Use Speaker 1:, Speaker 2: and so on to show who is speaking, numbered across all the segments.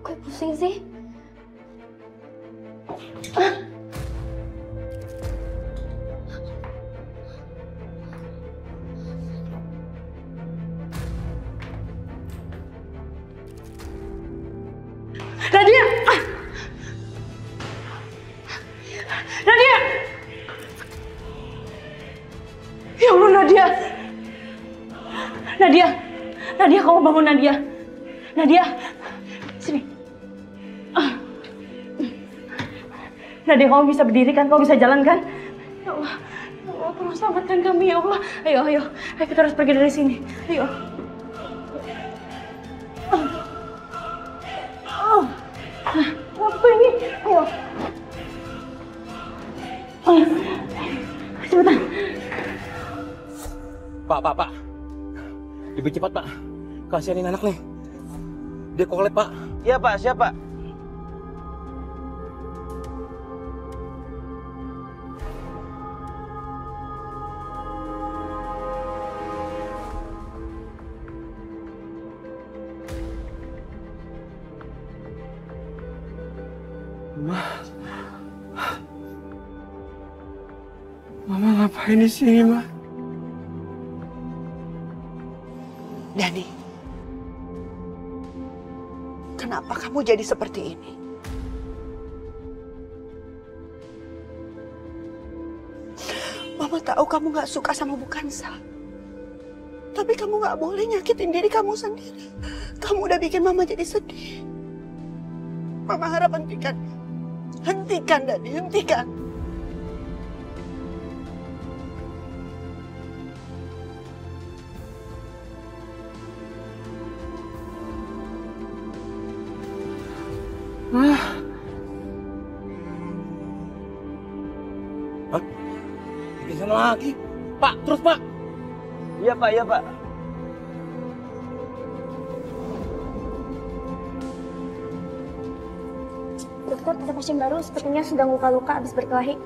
Speaker 1: Kok pusing sih?
Speaker 2: Nadia! Nadia! Ya Allah, Nadia! Nadia! Nadia, kamu bangun, Nadia! Nadia! Sini. Nadia, kamu bisa berdiri kan? Kamu bisa jalan kan? Ya Allah, ya Allah, tolong selamatkan kami, ya Allah. Ayo, ayo. Ayo, kita harus pergi dari sini. Ayo. Apa ini? Ayo. Cepetan.
Speaker 3: Pak. Lebih cepat, Pak. Kasihanin anak nih. Dia kolep, Pak.
Speaker 4: Iya, Pak. Siapa?
Speaker 3: Mama ngapain di sini, Ma?
Speaker 5: Dani, kenapa kamu jadi seperti ini? Mama tahu kamu gak suka sama Bukansa. Tapi kamu gak boleh nyakitin diri kamu sendiri. Kamu udah bikin Mama jadi sedih. Mama harap hentikan. Hentikan, Dani, hentikan.
Speaker 3: Hah? Pingsan lagi. Pak, terus, Pak.
Speaker 4: Iya, Pak. Iya, Pak.
Speaker 1: Dokter, ada pasien baru sepertinya sedang luka-luka habis berkelahi.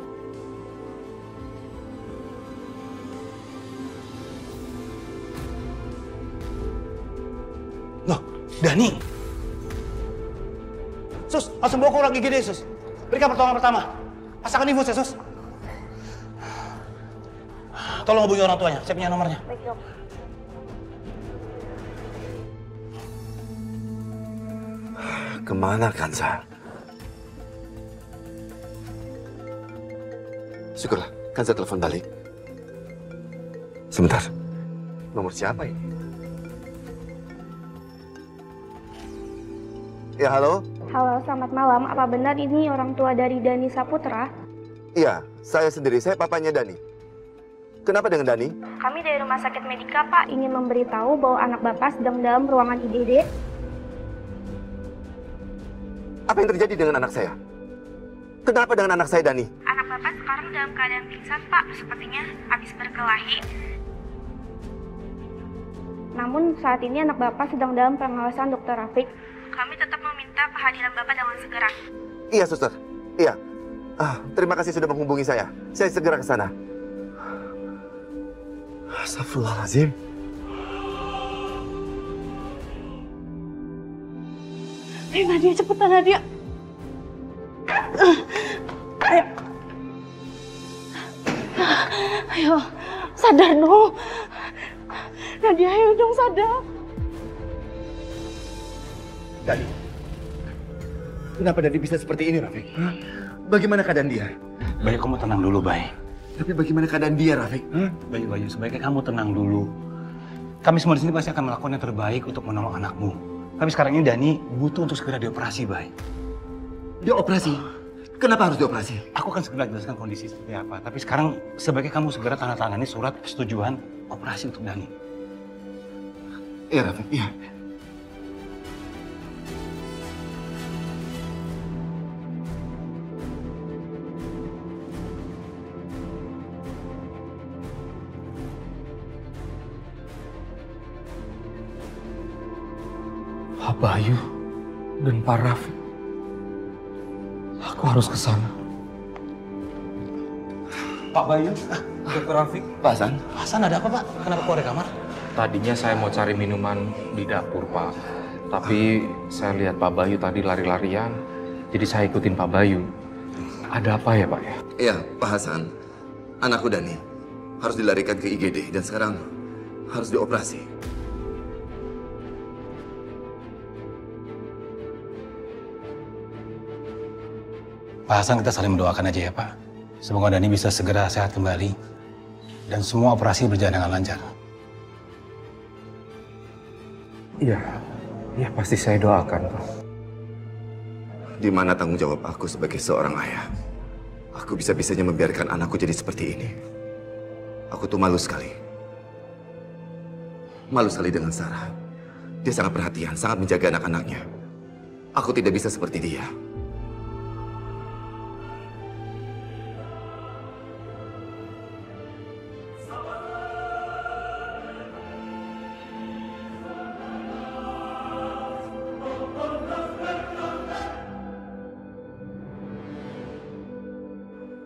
Speaker 3: Loh, Dani.
Speaker 6: Sus, langsung bawa ke ruang IGD, Sus. Berikan pertolongan pertama. Pasangkan infus ya, Sus. Tolong hubungi orang tuanya, saya punya nomornya.
Speaker 1: Baik, Dok.
Speaker 7: Kemana Kansa? Syukurlah, Kansa telepon balik. Sebentar, nomor siapa ini? Ya, halo?
Speaker 1: Halo, selamat malam. Apa benar ini orang tua dari Dani Saputra?
Speaker 7: Iya, saya sendiri. Saya papanya Dani. Kenapa dengan Dani?
Speaker 1: Kami dari Rumah Sakit Medika, Pak, ingin memberitahu bahwa anak Bapak sedang dalam ruangan IGD.
Speaker 7: Apa yang terjadi dengan anak saya? Kenapa dengan anak saya, Dani?
Speaker 1: Anak Bapak sekarang dalam keadaan pingsan, Pak. Sepertinya habis berkelahi. Namun saat ini anak Bapak sedang dalam pengawasan Dr. Rafiq. Kami tetap meminta kehadiran Bapak dengan segera.
Speaker 7: Iya, suster. Iya. Terima kasih sudah menghubungi saya. Saya segera ke sana. Astagfirullahaladzim.
Speaker 2: Ayo, Nadia, cepetan, Nadia. Ayo. Ayo, sadar dong. Nadia, ayo dong, sadar.
Speaker 6: Dani, kenapa Dani bisa seperti ini, Rafiq? Hah? Bagaimana keadaan dia?
Speaker 3: Bayu, kamu tenang dulu, Bay.
Speaker 6: Tapi bagaimana keadaan dia, Rafiq?
Speaker 3: Bayu, sebaiknya kamu tenang dulu. Kami semua di sini pasti akan melakukan yang terbaik untuk menolong anakmu. Tapi sekarang ini Dani butuh untuk segera dioperasi, Bay.
Speaker 6: Dia operasi? Kenapa harus dioperasi?
Speaker 3: Aku akan segera jelaskan kondisi seperti apa. Tapi sekarang sebaiknya kamu segera tanda tangani surat persetujuan operasi untuk Dani.
Speaker 6: Iya, Rafiq, iya.
Speaker 8: Pak Bayu dan Pak Rafiq. Aku harus ke sana.
Speaker 3: Pak Bayu, Dr. Rafiq.
Speaker 6: Pak Hasan?
Speaker 3: Hasan, ada apa, Pak? Kenapa keluar dari kamar?
Speaker 8: Tadinya saya mau cari minuman di dapur, Pak. Tapi saya lihat Pak Bayu tadi lari-larian, jadi saya ikutin Pak Bayu. Ada apa ya Pak ya?
Speaker 7: Iya, Pak Hasan. Anakku Dani harus dilarikan ke IGD dan sekarang harus dioperasi.
Speaker 3: Pak Hasan, kita saling mendoakan aja ya Pak. Semoga Dani bisa segera sehat kembali dan semua operasi berjalan dengan lancar.
Speaker 8: Iya, iya pasti saya doakan Pak.
Speaker 7: Di mana tanggung jawab aku sebagai seorang ayah? Aku bisa-bisanya membiarkan anakku jadi seperti ini. Aku tuh malu sekali. Malu sekali dengan Sarah. Dia sangat perhatian, sangat menjaga anak-anaknya. Aku tidak bisa seperti dia.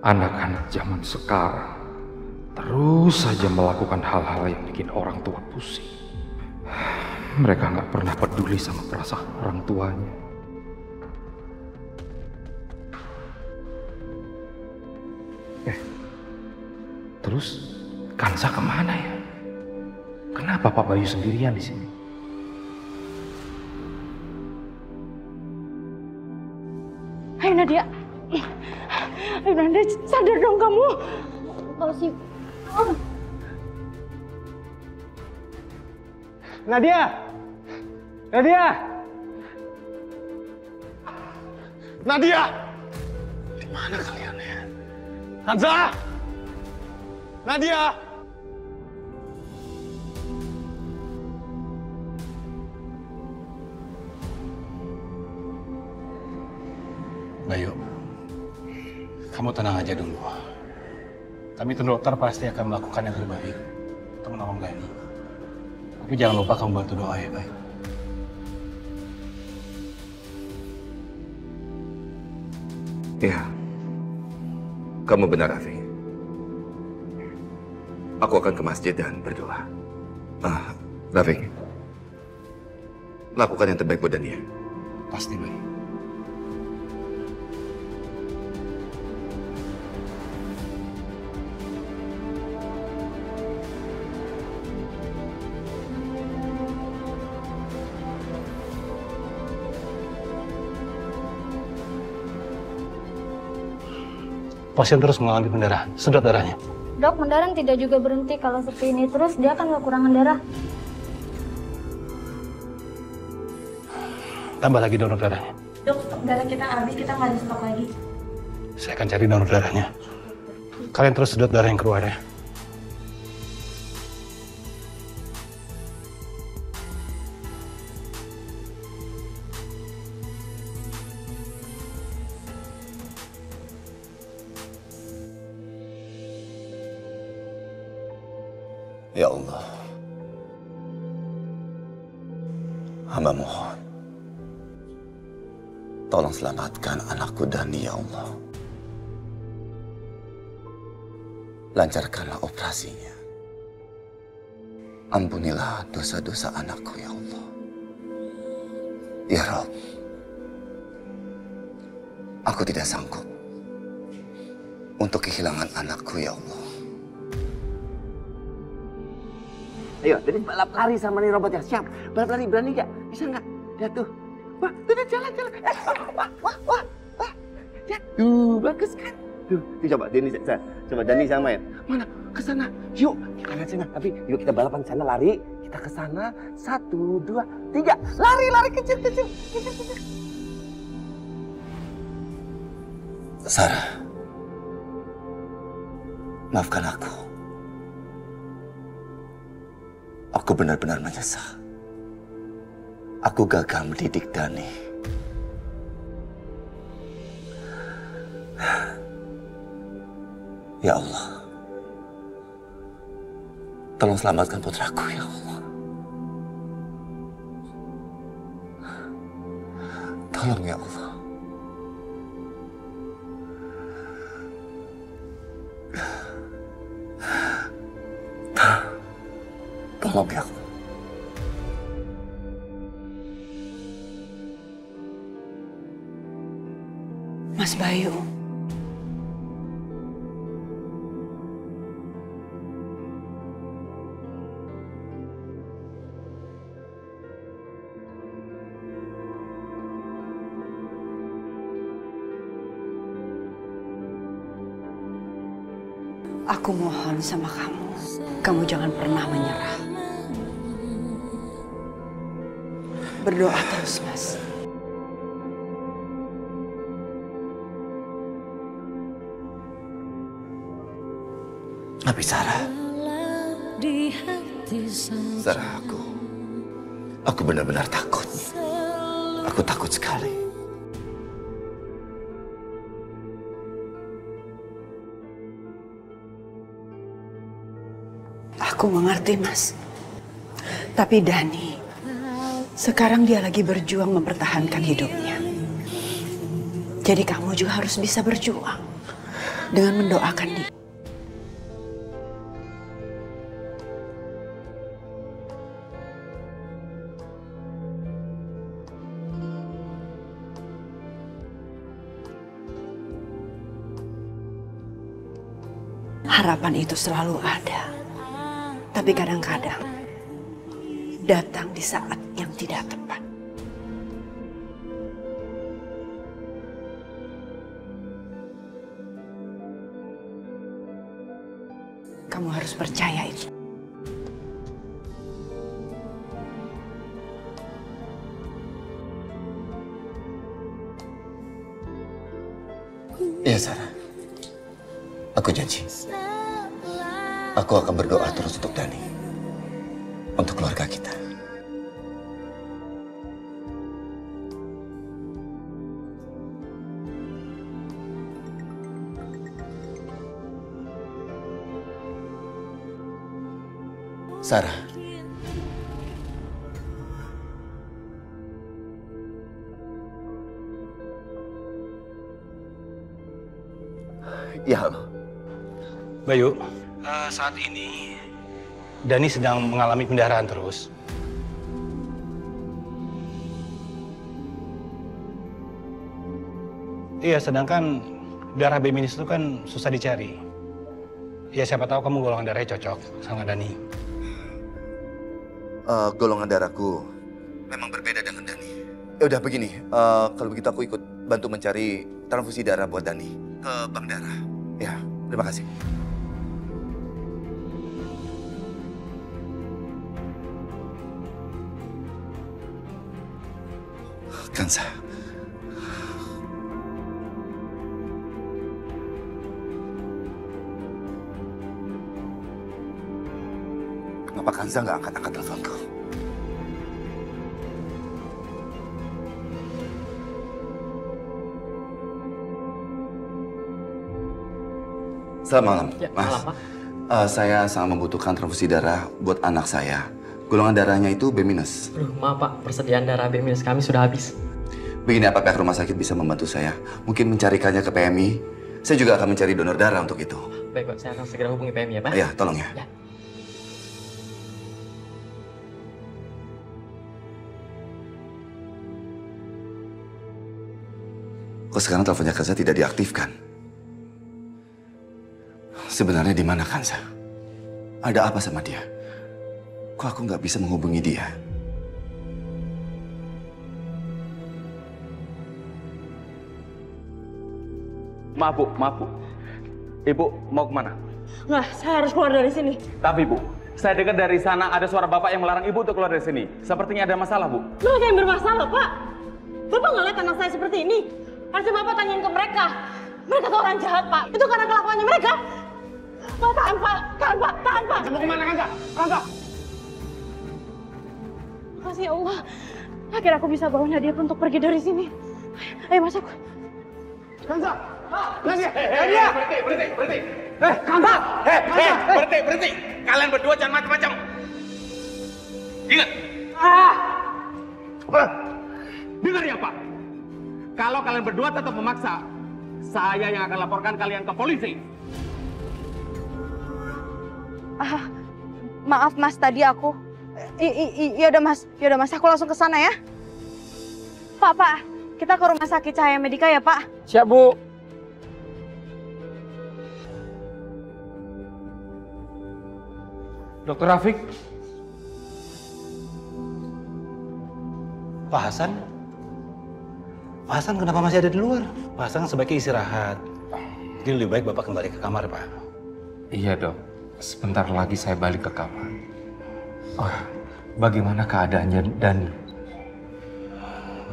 Speaker 8: Anak-anak zaman sekarang terus saja melakukan hal-hal yang bikin orang tua pusing. Mereka nggak pernah peduli sama perasaan orang tuanya. Terus Kansa kemana ya? Kenapa Pak Bayu sendirian di sini?
Speaker 2: Ayo Nadia. Ayo Nadia, sadar dong kamu. Kalau si...
Speaker 6: Nadia! Nadia! Nadia! Di mana kalian ya? Hansa! Nadia!
Speaker 3: Bayu, kamu tenang aja dulu. Kami tim dokter pasti akan melakukan yang terbaik untuk menolong Dani. Tapi jangan lupa kamu bantu doa ya, Bayu.
Speaker 7: Ya, kamu benar, Afi. Aku akan ke masjid dan berdoa. Rafiq, lakukan yang terbaik buat Dania.
Speaker 3: Pasti, Bayu. Pasien terus mengalami pendarahan, sedot darahnya.
Speaker 1: Dok, mendaran tidak juga berhenti. Kalau seperti ini terus, dia akan kekurangan darah.
Speaker 3: Tambah lagi donor darahnya.
Speaker 2: Dok, stok darah kita habis, kita nggak ada stok lagi.
Speaker 3: Saya akan cari donor darahnya. Kalian terus sedot darah yang keluar ya.
Speaker 7: Ya Allah, hamba mohon, tolong selamatkan anakku Dani, ya Allah. Lancarkanlah operasinya. Ampunilah dosa-dosa anakku, ya Allah. Ya Rabb, aku tidak sanggup untuk kehilangan anakku, ya Allah.
Speaker 4: Ayo, jadi balap lari sama nih robotnya. Siap. Balap lari, berani nggak? Bisa nggak? Lihat tuh. Wah, tuh jalan. Wah. Lihat. Tuh, bagus kan? Tuh, coba Dani sama ya. Mana? Ke sana. Yuk, kita lihat sana. Tapi yuk kita balapan sana, lari. Kita ke sana. 1, 2, 3. Lari, kejar.
Speaker 7: Sarah, maafkan aku. Aku benar-benar menyesal. Aku gagal mendidik Dani. Ya Allah, tolong selamatkan putraku, ya Allah. Tolong, ya Allah. Tolong, ya Allah.
Speaker 5: Mas Bayu. Aku mohon sama kamu jangan pernah menyerah. Berdoa terus, Mas.
Speaker 7: Tapi Sarah, aku benar-benar takut. Aku takut sekali.
Speaker 5: Aku mengerti, Mas. Tapi Dani, sekarang dia lagi berjuang mempertahankan hidupnya. Jadi kamu juga harus bisa berjuang dengan mendoakan dia. Harapan itu selalu ada. Tapi kadang-kadang datang di saat yang tidak tepat. Kamu harus percaya itu.
Speaker 7: Iya, Sarah. Aku janji. Aku akan berdoa terus untuk Dani. Untuk keluarga kita. Sarah. Ya, halo.
Speaker 3: Bayu, saat ini Dani sedang mengalami pendarahan terus. Iya, sedangkan darah B- itu kan susah dicari. Ya siapa tahu kamu golongan darahnya cocok sama Dani.
Speaker 7: Golongan darahku memang berbeda dengan Dani. Ya udah begini, kalau begitu aku ikut bantu mencari transfusi darah buat Dani ke bank darah. Ya, terima kasih. Kansa. Kenapa Kansa nggak angkat-angkat teleponku? Selamat malam,
Speaker 9: Ya,
Speaker 7: Mas.
Speaker 9: malam, Pak.
Speaker 7: Saya sangat membutuhkan transfusi darah buat anak saya. Golongan darahnya itu B-.
Speaker 9: Aduh, maaf Pak, persediaan darah B- kami sudah habis.
Speaker 7: Begini, apa pihak rumah sakit bisa membantu saya? Mungkin mencarikannya ke PMI. Saya juga akan mencari donor darah untuk itu.
Speaker 9: Baik Pak, saya akan segera hubungi PMI ya Pak.
Speaker 7: Ya, tolong ya.
Speaker 9: Ya.
Speaker 7: Kok sekarang teleponnya Kansa tidak diaktifkan? Sebenarnya di mana Kansa? Ada apa sama dia? Kok aku nggak bisa menghubungi dia?
Speaker 8: Maaf Bu. Ibu mau kemana?
Speaker 2: Nggak, saya harus keluar dari sini.
Speaker 8: Tapi Bu, saya dengar dari sana ada suara Bapak yang melarang Ibu untuk keluar dari sini. Sepertinya ada masalah, Bu.
Speaker 2: Loh, saya yang bermasalah, Pak. Bapak ngeliat anak saya seperti ini. Harusnya Bapak tanyain ke mereka. Mereka tuh orang jahat, Pak. Itu karena kelakuannya mereka. Pak, tahan, Pak. Tahan, Pak. Tahan, Pak.
Speaker 3: Mau kemana, Kansa? Kansa!
Speaker 2: Makasih ya Allah. Akhirnya aku bisa bawa Nadia untuk pergi dari sini. Ayo masuk.
Speaker 3: Kansa! Nadia! Nadia! Berhenti! Kansa! Berhenti! Kalian berdua jangan macam-macam. Ingat! Dengar ya, Pak. Kalau kalian berdua tetap memaksa, saya yang akan laporkan kalian ke polisi.
Speaker 1: Maaf Mas, tadi aku. Yaudah Mas, aku langsung ke sana ya. Pak,
Speaker 2: Kita ke rumah sakit Cahaya Medika ya, Pak?
Speaker 3: Siap, Bu. Dokter Rafiq. Pak Hasan? Pak Hasan kenapa masih ada di luar? Pak Hasan sebaiknya istirahat. Jadi lebih baik Bapak kembali ke kamar, Pak.
Speaker 8: Iya, Dok. Sebentar lagi saya balik ke kamar. Oh, bagaimana keadaannya Dani?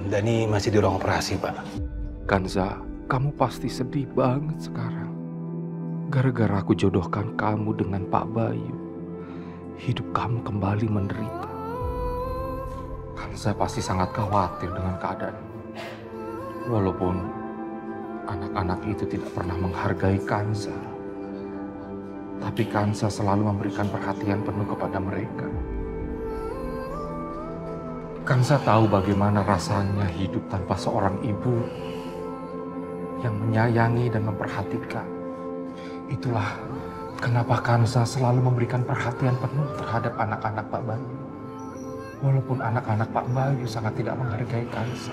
Speaker 3: Dani masih di ruang operasi, Pak.
Speaker 8: Kanza, kamu pasti sedih banget sekarang. Gara-gara aku jodohkan kamu dengan Pak Bayu. Hidup kamu kembali menderita. Kanza pasti sangat khawatir dengan keadaanmu. Walaupun anak-anak itu tidak pernah menghargai Kanza. Tapi Kanza selalu memberikan perhatian penuh kepada mereka. Kanza tahu bagaimana rasanya hidup tanpa seorang ibu yang menyayangi dan memperhatikan. Itulah kenapa Kanza selalu memberikan perhatian penuh terhadap anak-anak Pak Bayu. Walaupun anak-anak Pak Bayu sangat tidak menghargai Kanza.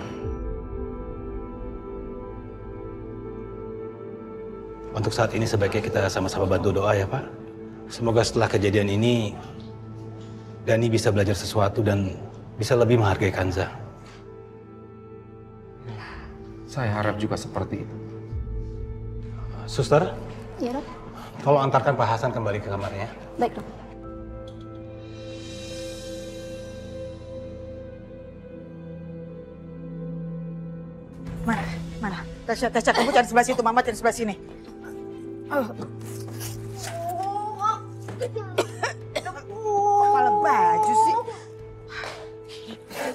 Speaker 3: Untuk saat ini sebaiknya kita sama-sama bantu doa ya, Pak. Semoga setelah kejadian ini Dani bisa belajar sesuatu dan bisa lebih menghargai Kanza.
Speaker 8: Saya harap juga seperti itu.
Speaker 3: Suster?
Speaker 1: Iya, Dok.
Speaker 3: Tolong antarkan Pak Hasan kembali ke kamarnya.
Speaker 1: Baik, Dok.
Speaker 5: Mana? Tasya, kamu cari sebelah situ, Mama cari sebelah sini. Kepala baju sih.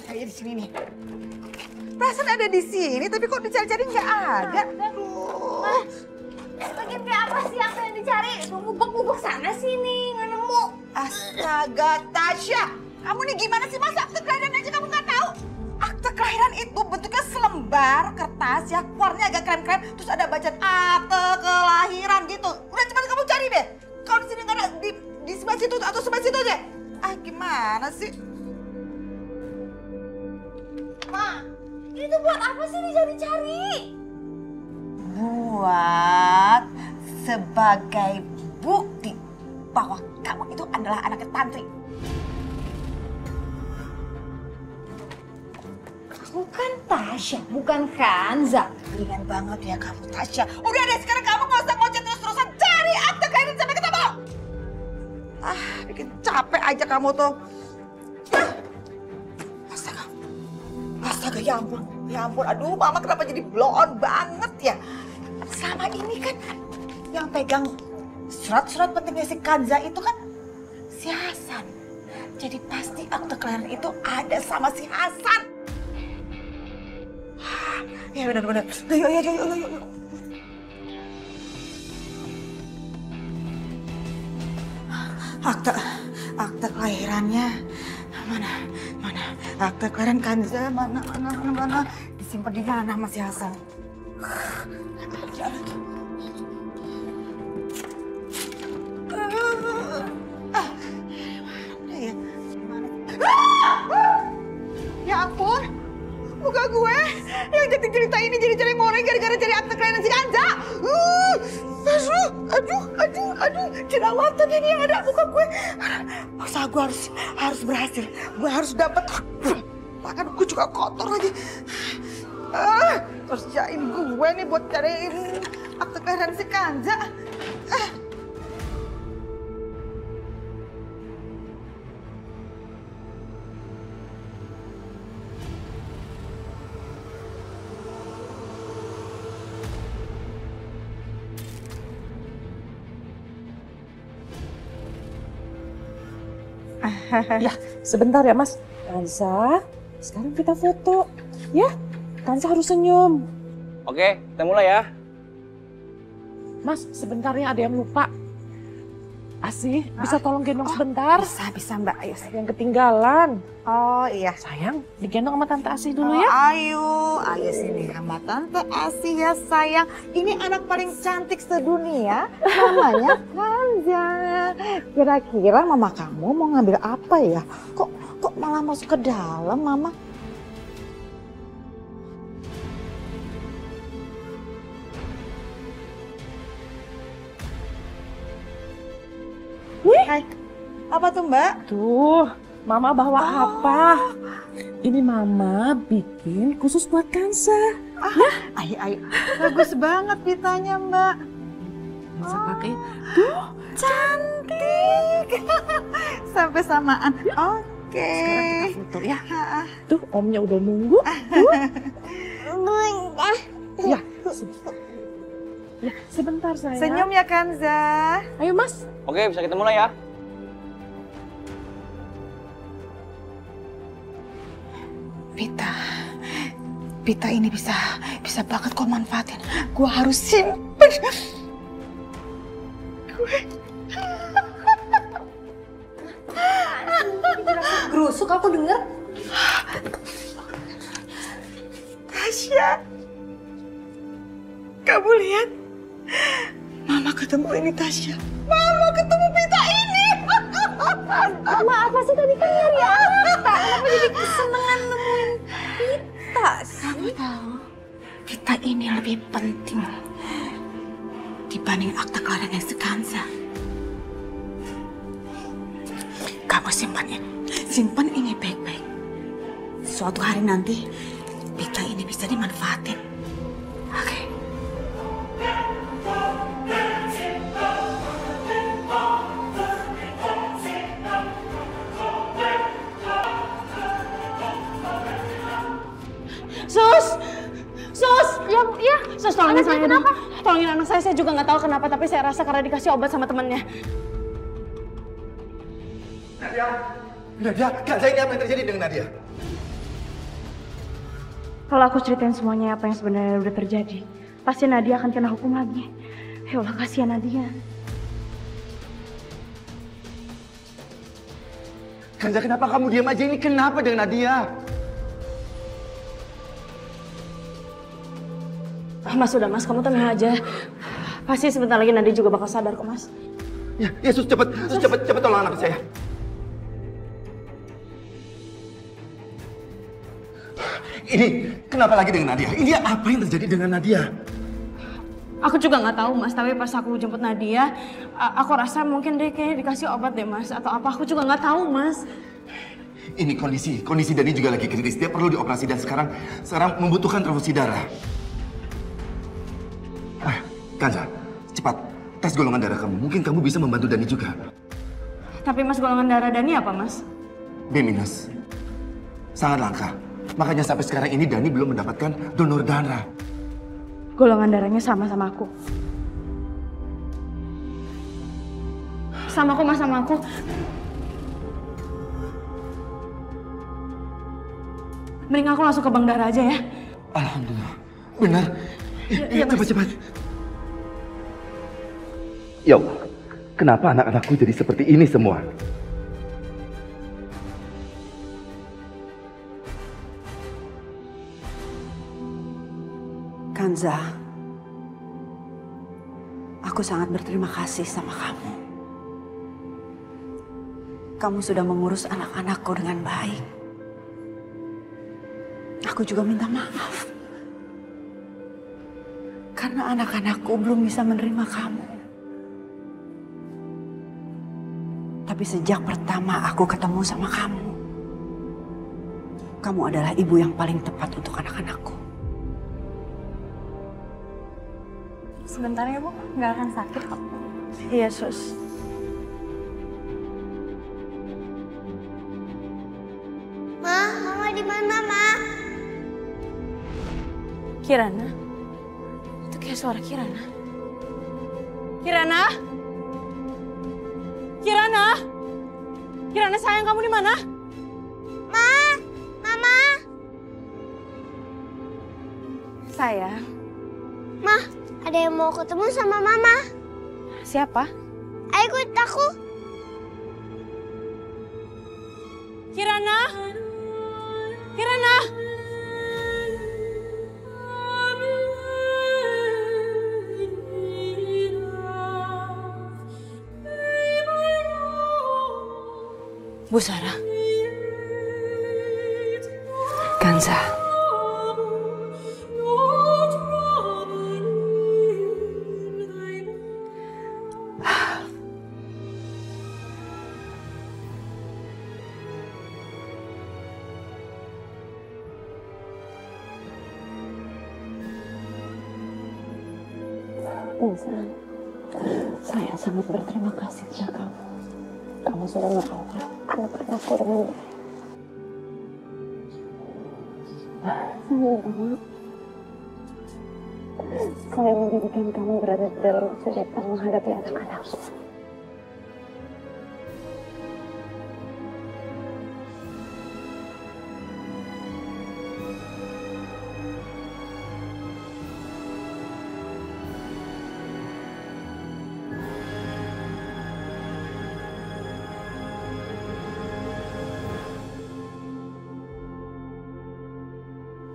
Speaker 5: Kayak di sini nih. Perasaan ada di sini, tapi kok dicari-cari nggak ada.
Speaker 1: Bagian kayak apa sih yang pengen dicari? Ngubek-ngubek sana sini, nggak nemu.
Speaker 5: Astaga, Tasya. Kamu nih gimana sih, masa akte kelahiran aja kamu nggak tahu? Akte kelahiran itu bentuknya selembar kertas ya, warnanya agak krem-krem, terus ada bacaan akte kelahiran gitu. Udah cepat kamu cari deh. Kalau di sini nggak ada, di sebelah situ atau sebelah situ deh. Ah, gimana sih?
Speaker 1: Ma, itu buat apa sih dicari-cari?
Speaker 5: Buat sebagai bukti bahwa kamu itu adalah anaknya Tantri.
Speaker 1: Bukan Tasya, bukan Kanza.
Speaker 5: Ringan banget ya kamu, Tasya. Udah deh, sekarang kamu nggak usah ngoceh terus-terusan. Cari akte kelahiran sampai ketemu. Ah, bikin capek aja kamu tuh. Astaga, ya ampun. Ya ampun, aduh Mama kenapa jadi blow on banget ya. Selama ini kan yang pegang surat-surat pentingnya si Kanza itu kan si Hasan. Jadi pasti akte kelahiran itu ada sama si Hasan. Ya benar-benar. Yuk. Akte kelahirannya mana? Akte kelahiran Kanza mana? Disimpan di mana Mas Hasan? Ya ampun, muka gue yang jadi cerita ini jadi cari moreng gara-gara cari akte kelahiran si Kanza. Aduh, jerawatan ini yang ada muka gue. Masa gue harus berhasil, gue harus dapat. Tangan gue juga kotor lagi. Kerjain gue nih buat cariin akte kelahiran si Kanza.
Speaker 10: Ya, sebentar ya Mas. Kanza, sekarang kita foto. Ya, Kanza harus senyum.
Speaker 11: Oke, kita mulai ya.
Speaker 10: Mas, sebentar ya, ada yang lupa. Asih, bisa tolong gendong sebentar?
Speaker 5: Bisa Mbak, ayo.
Speaker 10: Yang ketinggalan.
Speaker 5: Oh iya.
Speaker 10: Sayang, digendong sama Tante Asih dulu ya.
Speaker 5: Ayo sini sama Tante Asih ya sayang. Ini anak paling cantik sedunia, namanya Kanza. Kira-kira mama kamu mau ngambil apa ya? Kok malah masuk ke dalam, Mama? Hai. Apa tuh Mbak?
Speaker 10: Tuh, Mama bawa apa? Ini Mama bikin khusus buat Kansa.
Speaker 5: Ayo. Bagus banget pitanya Mbak.
Speaker 10: Bisa pakai. Tuh,
Speaker 5: Cantik. Sampai samaan. Oke.
Speaker 10: Sekarang kita foto ya. Tuh, Omnya udah nunggu. Tuh. Ya, ya, sebentar sayang.
Speaker 5: Senyum ya Kanza.
Speaker 10: Ayo Mas.
Speaker 11: Oke, bisa kita mulai ya.
Speaker 5: Pita ini bisa banget kau manfaatin. Gua harus simpen.
Speaker 1: Gerusuk aku denger.
Speaker 5: Tasya, kamu lihat? Mama ketemu ini Tasya. Mama ketemu pita ini.
Speaker 1: Ma, apa sih tadi kan nyari apa? Kenapa jadi kesenangan nemuin pita sih?
Speaker 5: Kamu tahu, pita ini lebih penting dibanding akta kelahiran sekansa. Kamu simpan ini baik-baik. Suatu hari nanti pita ini bisa dimanfaatin. Oke.
Speaker 2: Sus!
Speaker 1: Ya.
Speaker 2: Sus, tolongin saya dong.
Speaker 1: Kenapa?
Speaker 2: Tolongin anak saya juga nggak tahu kenapa, tapi saya rasa karena dikasih obat sama temennya.
Speaker 6: Nadia, Kanza, ini apa yang terjadi dengan Nadia?
Speaker 1: Kalau aku ceritain semuanya apa yang sebenarnya udah terjadi, pasti Nadia akan kena hukum lagi. Ya Allah, kasihan Nadia.
Speaker 6: Kanza, kenapa kamu diam aja? Ini kenapa dengan Nadia?
Speaker 2: Mas, udah Mas, kamu tenang aja. Pasti sebentar lagi Nadia juga bakal sadar kok, Mas.
Speaker 6: Ya, Sus, cepet tolong anak saya. Ini kenapa lagi dengan Nadia? Ini apa yang terjadi dengan Nadia?
Speaker 2: Aku juga nggak tahu Mas, tapi pas aku jemput Nadia, aku rasa mungkin dia kayaknya dikasih obat deh Mas, atau apa, aku juga nggak tahu Mas.
Speaker 6: Ini kondisi Dani juga lagi kritis. Dia perlu dioperasi dan sekarang membutuhkan transfusi darah. Kanza, cepat tes golongan darah kamu. Mungkin kamu bisa membantu Dani juga.
Speaker 2: Tapi Mas, golongan darah Dani apa Mas?
Speaker 6: B-. Sangat langka. Makanya sampai sekarang ini Dani belum mendapatkan donor darah.
Speaker 1: Golongan darahnya sama aku.
Speaker 2: Sama aku Mas, sama aku. Mending aku langsung ke bank darah aja ya.
Speaker 6: Alhamdulillah. Benar.
Speaker 2: Iya,
Speaker 6: Cepat. Ya Allah, kenapa anak-anakku jadi seperti ini semua?
Speaker 5: Kanza, aku sangat berterima kasih sama kamu. Kamu sudah mengurus anak-anakku dengan baik. Aku juga minta maaf. Karena anak-anakku belum bisa menerima kamu. Tapi sejak pertama aku ketemu sama kamu, kamu adalah ibu yang paling tepat untuk anak-anakku.
Speaker 1: Sebentar ya Bu, nggak akan sakit kok.
Speaker 5: Iya Sus.
Speaker 12: Mama di mana, Ma?
Speaker 2: Kirana? Itu kayak suara Kirana. Kirana? Kirana sayang, kamu di mana?
Speaker 12: Mama.
Speaker 1: Sayang.
Speaker 12: Ma, ada yang mau ketemu sama Mama.
Speaker 1: Siapa?
Speaker 12: Ayo ikut aku.
Speaker 2: Kirana?
Speaker 5: Bu Sarah. Kanza.
Speaker 2: Insan, saya sangat berterima kasih kepada kamu. Kamu sudah merawat anak-anakku dengan saya menginginkan kamu berada dalam kesulitan menghadapi anak-anakku.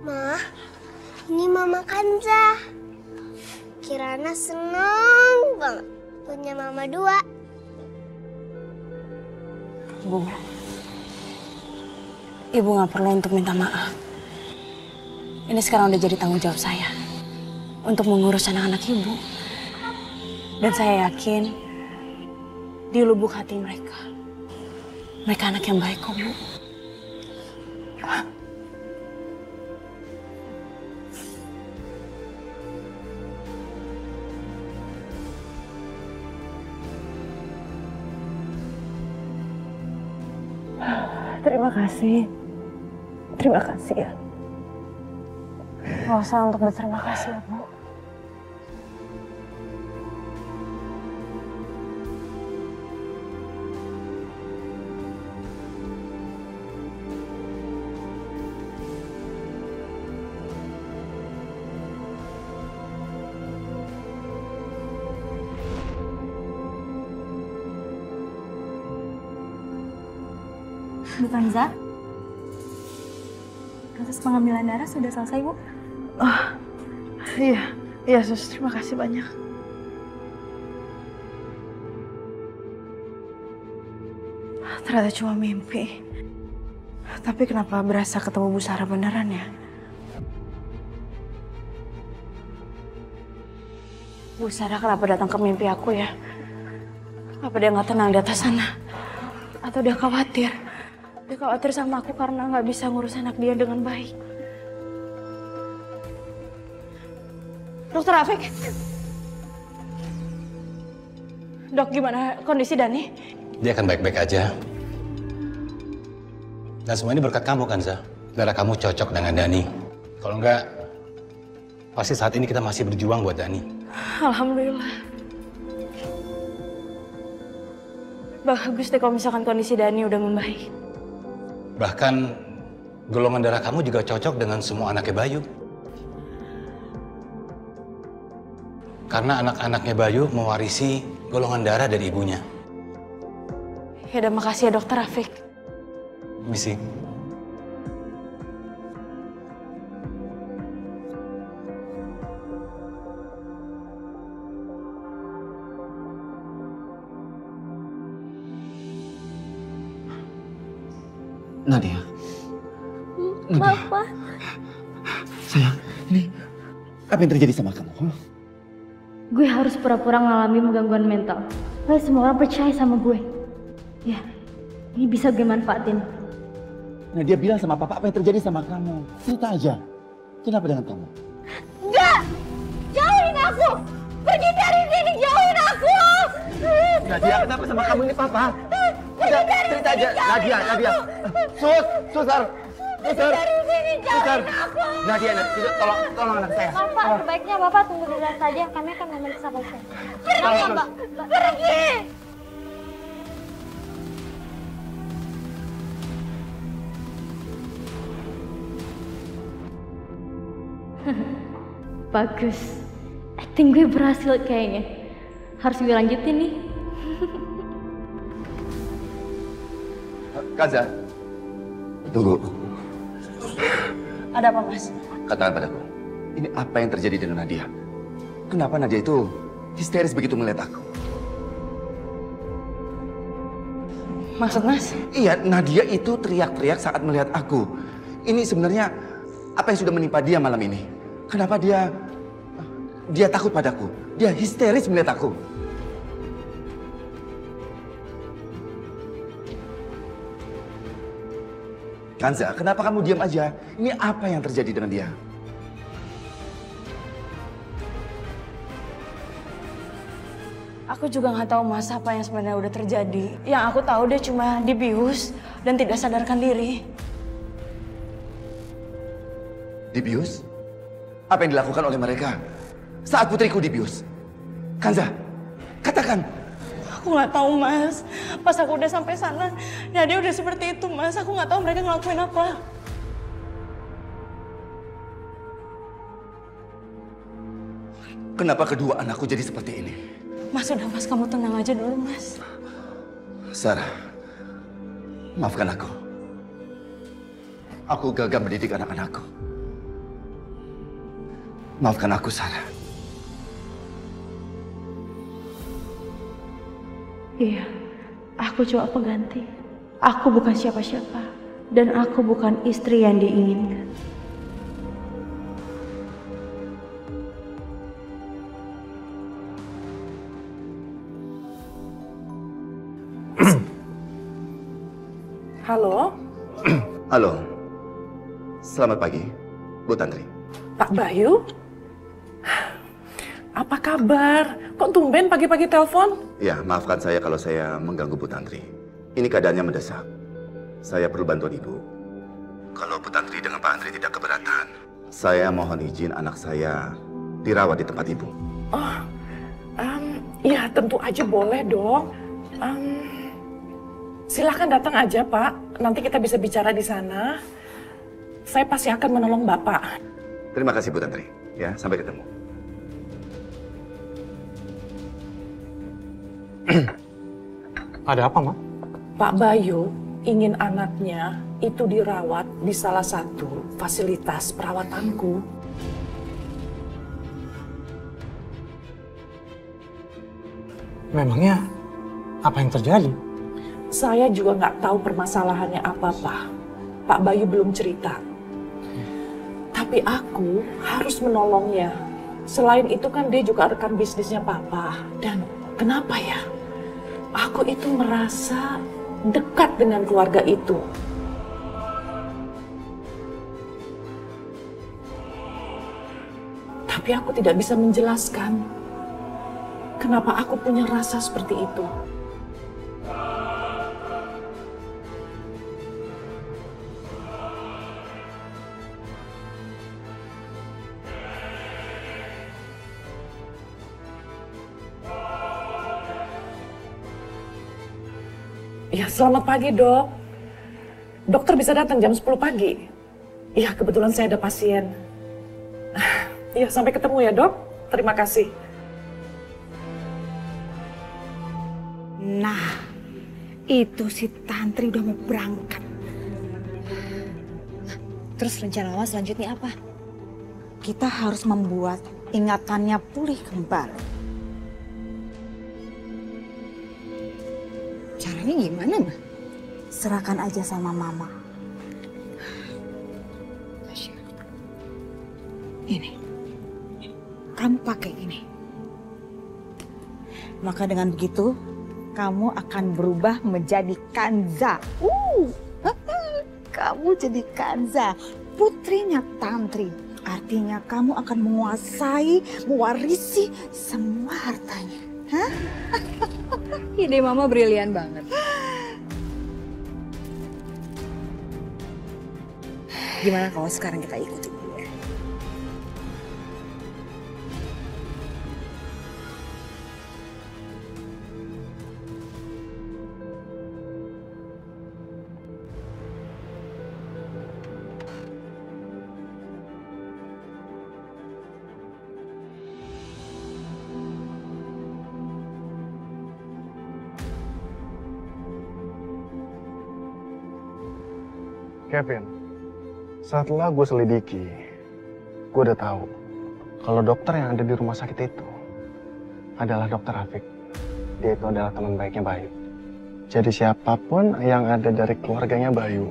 Speaker 12: Ma, ini Mama Kanza. Kirana seneng banget punya Mama 2.
Speaker 5: Bu, Ibu nggak perlu untuk minta maaf. Ini sekarang udah jadi tanggung jawab saya untuk mengurus anak-anak Ibu. Dan saya yakin di lubuk hati mereka anak yang baik kok, Bu.
Speaker 2: Terima kasih. Terima kasih ya. Nggak usah untuk berterima kasih ya, Bu.
Speaker 13: Bu Kanza, proses pengambilan darah sudah selesai, Bu.
Speaker 2: Oh, iya Sus, terima kasih banyak. Ternyata cuma mimpi. Tapi kenapa berasa ketemu Bu Sarah beneran ya? Bu Sarah kenapa datang ke mimpi aku ya? Apa dia nggak tenang di atas sana? Atau dia khawatir? Dia khawatir sama aku karena nggak bisa ngurus anak dia dengan baik. Dokter Afik? Dok, gimana kondisi Dani?
Speaker 3: Dia akan baik-baik aja. Dan semua ini berkat kamu, Kanza. Darah kamu cocok dengan Dani. Kalau enggak, pasti saat ini kita masih berjuang buat Dani.
Speaker 2: Alhamdulillah. Bagus deh kalau misalkan kondisi Dani udah membaik.
Speaker 3: Bahkan golongan darah kamu juga cocok dengan semua anaknya Bayu. Karena anak-anaknya Bayu mewarisi golongan darah dari ibunya.
Speaker 2: Ya udah, makasih ya Dokter Afik.
Speaker 3: Misi.
Speaker 6: Nadia.
Speaker 12: Papa.
Speaker 6: Sayang, ini apa yang terjadi sama kamu?
Speaker 13: Gue harus pura-pura ngalami gangguan mental. Supaya semua orang percaya sama gue. Ya, ini bisa gue manfaatin.
Speaker 6: Nadia bilang sama papa apa yang terjadi sama kamu. Cerita aja. Kenapa dengan kamu?
Speaker 12: Enggak! Jauhin aku! Pergi dari sini, jauhin aku!
Speaker 6: Nadia, kenapa sama kamu ini papa?
Speaker 12: Pergi dari
Speaker 6: cerita
Speaker 12: sini,
Speaker 6: aja. Nadia. Susar.
Speaker 12: Dari sini, jauhin aku!
Speaker 6: Nadia, tolong anak saya.
Speaker 13: Bapak, sebaiknya Bapak tunggu di luar saja. Kami akan memeriksa pasien.
Speaker 12: Pergi, Bapak! Pergi!
Speaker 13: Bagus. Acting gue berhasil kayaknya. Harus gue lanjutin nih.
Speaker 7: Kanza, tunggu.
Speaker 2: Ada apa, Mas?
Speaker 7: Katakan padaku, ini apa yang terjadi dengan Nadia? Kenapa Nadia itu histeris begitu melihat aku?
Speaker 2: Maksud Mas?
Speaker 7: Iya, Nadia itu teriak-teriak saat melihat aku. Ini sebenarnya apa yang sudah menimpa dia malam ini? Kenapa dia takut padaku? Dia histeris melihat aku. Kanza, kenapa kamu diam aja? Ini apa yang terjadi dengan dia?
Speaker 2: Aku juga nggak tahu Mas apa yang sebenarnya udah terjadi. Yang aku tahu dia cuma dibius dan tidak sadarkan diri.
Speaker 6: Dibius? Apa yang dilakukan oleh mereka saat putriku dibius? Kanza, katakan.
Speaker 2: Aku nggak tahu Mas. Pas aku udah sampai sana, ya dia udah seperti itu Mas. Aku nggak tahu mereka ngelakuin apa.
Speaker 6: Kenapa kedua anakku jadi seperti ini?
Speaker 2: Mas udah Mas, kamu tenang aja dulu Mas.
Speaker 6: Sarah, maafkan aku. Aku gagal mendidik anak-anakku. Maafkan aku, Sarah.
Speaker 1: Iya, aku cuma pengganti. Aku bukan siapa-siapa. Dan aku bukan istri yang diinginkan.
Speaker 10: Halo?
Speaker 6: Halo. Selamat pagi, Bu Tantri.
Speaker 10: Pak Bayu? Apa kabar? Kok tumben pagi-pagi telepon?
Speaker 6: Ya, maafkan saya kalau saya mengganggu Bu Tantri. Ini keadaannya mendesak. Saya perlu bantuan Ibu. Kalau Bu Tantri dengan Pak Andri tidak keberatan, saya mohon izin anak saya dirawat di tempat Ibu.
Speaker 10: Oh, ya tentu aja boleh dong. Silahkan datang aja Pak, nanti kita bisa bicara di sana. Saya pasti akan menolong Bapak.
Speaker 6: Terima kasih Bu Tantri. Ya, sampai ketemu.
Speaker 3: Ada apa, Mak?
Speaker 10: Pak Bayu ingin anaknya itu dirawat di salah satu fasilitas perawatanku.
Speaker 3: Memangnya apa yang terjadi?
Speaker 10: Saya juga nggak tahu permasalahannya apa, Pak. Pak Bayu belum cerita. Tapi aku harus menolongnya. Selain itu kan dia juga rekan bisnisnya Papa. Dan kenapa ya? Aku itu merasa dekat dengan keluarga itu. Tapi aku tidak bisa menjelaskan kenapa aku punya rasa seperti itu. Ya, selamat pagi, Dok. Dokter bisa datang jam 10 pagi. Iya, kebetulan saya ada pasien. Iya, sampai ketemu ya, Dok. Terima kasih.
Speaker 5: Nah, itu si Tantri udah mau berangkat. Terus rencana Mama selanjutnya apa? Kita harus membuat ingatannya pulih kembali. Caranya gimana, Ma? Serahkan aja sama Mama. Ini. Kamu pakai ini. Maka dengan begitu, kamu akan berubah menjadi Kanza. Kamu jadi Kanza, putrinya Tantri. Artinya kamu akan menguasai, mewarisi semua hartanya. Hah? Ide Mama brilian banget. Gimana kalau sekarang kita ikutin dia?
Speaker 14: Kevin, setelah gue selidiki, gue udah tahu kalau dokter yang ada di rumah sakit itu adalah dokter Rafiq. Dia itu adalah teman baiknya Bayu. Jadi siapapun yang ada dari keluarganya Bayu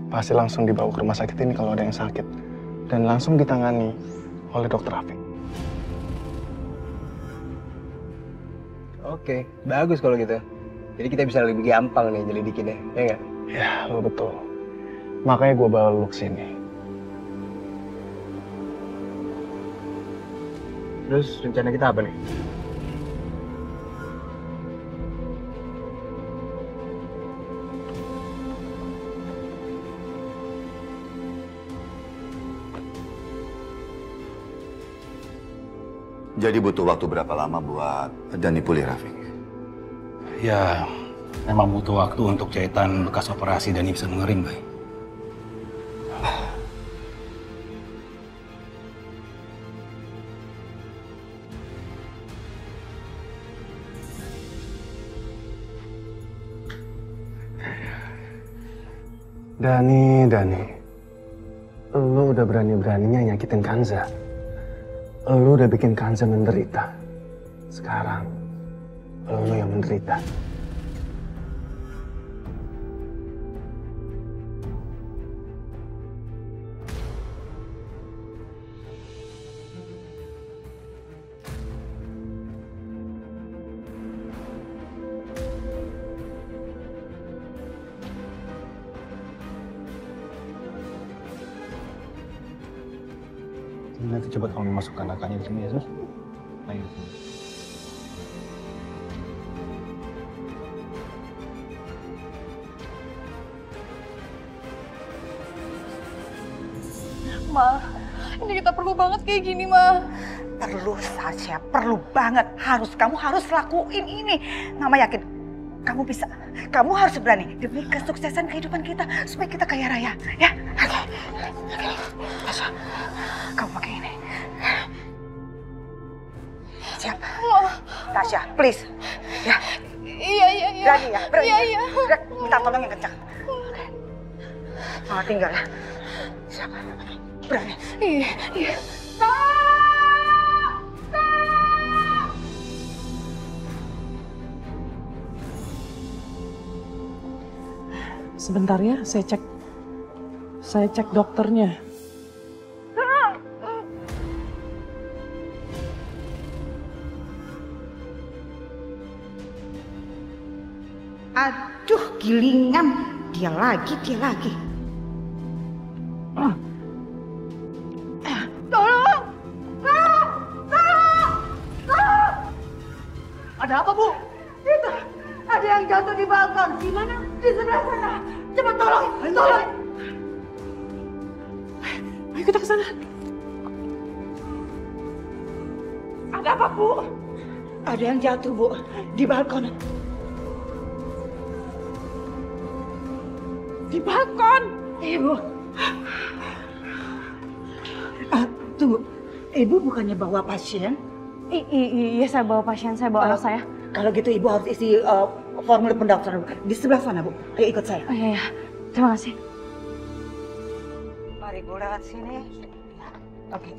Speaker 14: pasti langsung dibawa ke rumah sakit ini kalau ada yang sakit dan langsung ditangani oleh dokter Rafiq.
Speaker 11: Oke, bagus kalau gitu. Jadi kita bisa lebih gampang nih nyelidikinnya, ya nggak?
Speaker 14: Ya, lo betul. Makanya gue bawa lu kesini.
Speaker 11: Terus rencana kita apa nih?
Speaker 6: Jadi butuh waktu berapa lama buat Dani pulih, Rafiq?
Speaker 3: Ya, memang butuh waktu untuk jahitan bekas operasi Dani bisa mengering, Bay.
Speaker 14: Dani, lu udah berani-beraninya nyakitin Kanza. Lu udah bikin Kanza menderita. Sekarang, lu yang menderita.
Speaker 3: Nanti coba kamu masukkan kakaknya di sini ya, Sus. Ayo.
Speaker 5: Ma, ini kita perlu banget kayak gini, Ma. Perlu, Sasha. Perlu banget. Kamu harus lakuin ini. Mama yakin kamu bisa. Kamu harus berani demi kesuksesan kehidupan kita supaya kita kaya raya, ya? Oke. Sasha, kamu pakai ini. Siap. Tasya, please. Ya. Iya. Berani ya? Berani. Iya. Minta tolong yang kencang. Oke. Mama tinggal ya. Siap. Berani. Iya.
Speaker 10: Sebentar ya, saya cek dokternya.
Speaker 5: Aduh, gilingan. Dia lagi. Tolong! Ada apa, Bu? Itu, ada yang jatuh di balkon. Di mana? Di sebelah sana. Cepat tolong.
Speaker 10: Ayo kita ke sana.
Speaker 5: Ada apa, Bu? Ada yang jatuh, Bu, di balkon. Di balkon? Ibu. Tunggu, Ibu bukannya bawa pasien?
Speaker 1: Iya, saya bawa pasien, saya bawa anak saya.
Speaker 5: Kalau gitu Ibu harus isi formulir pendaftaran di sebelah sana, Bu. Ayo ikut saya.
Speaker 1: Oh iya, terima kasih.
Speaker 5: Mari Bu lewat sini. Oke.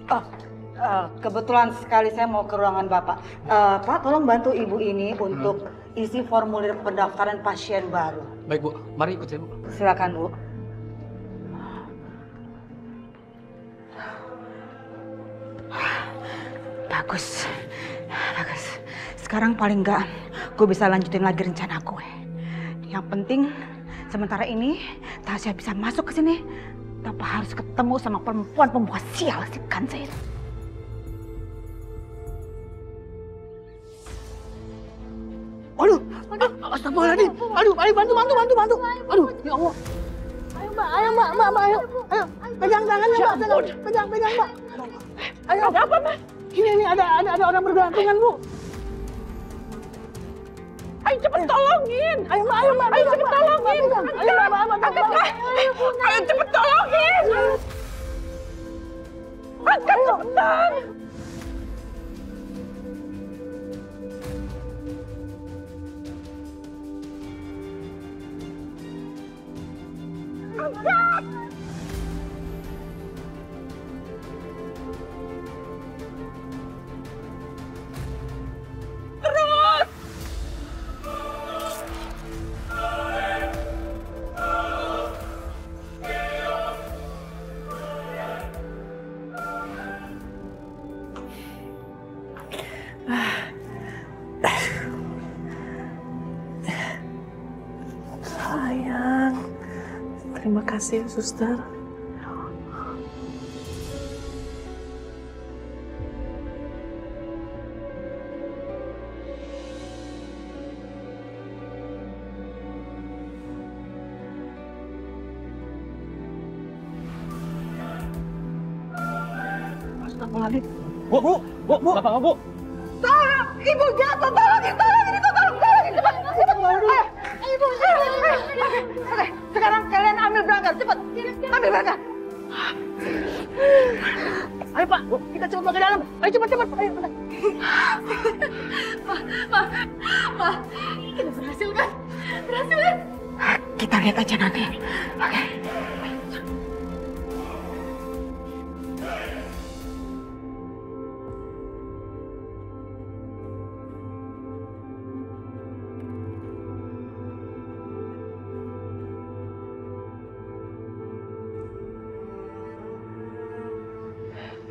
Speaker 5: Kebetulan sekali saya mau ke ruangan Bapak. Pak, tolong bantu Ibu ini untuk isi formulir pendaftaran pasien baru.
Speaker 9: Baik, Bu. Mari ikut saya, Bu.
Speaker 5: Silakan, Bu. Bagus. Sekarang paling enggak gue bisa lanjutin lagi rencana gue. Yang penting sementara ini Tasya bisa masuk ke sini tanpa harus ketemu sama perempuan pembuat sial si Kanza itu. Aduh, astagfirullahaladzim. Aduh, ayo bantu. Aduh, ya Allah. Ayo Mbak, ayo. Pegang tangannya Mbak, pegang Mbak. Ayo. Ada apa, Mbak? Ini ada orang bergelantungan, Bu. Ayo cepet tolongin. Ayo Mbak, cepet tolongin. Ayo cepet tolongin. Angkat cepetan. Angkat. Terus.
Speaker 10: Sayang, terima kasih ya, Suster.
Speaker 5: Astagfirullahaladzim.
Speaker 3: Bu, Bapak, Bu.
Speaker 2: Tolong, ibu jatuh, tolong itu, cepat. Ibu, oke, sekarang kalian ambil berangkat, cepat. Ambil berangkat. Ayo Pak, kita cepat masuk ke dalam. Ayo cepat. Ayo.
Speaker 12: Ma, kita berhasil kan? Berhasil kan?
Speaker 5: Kita lihat aja nanti. Oke.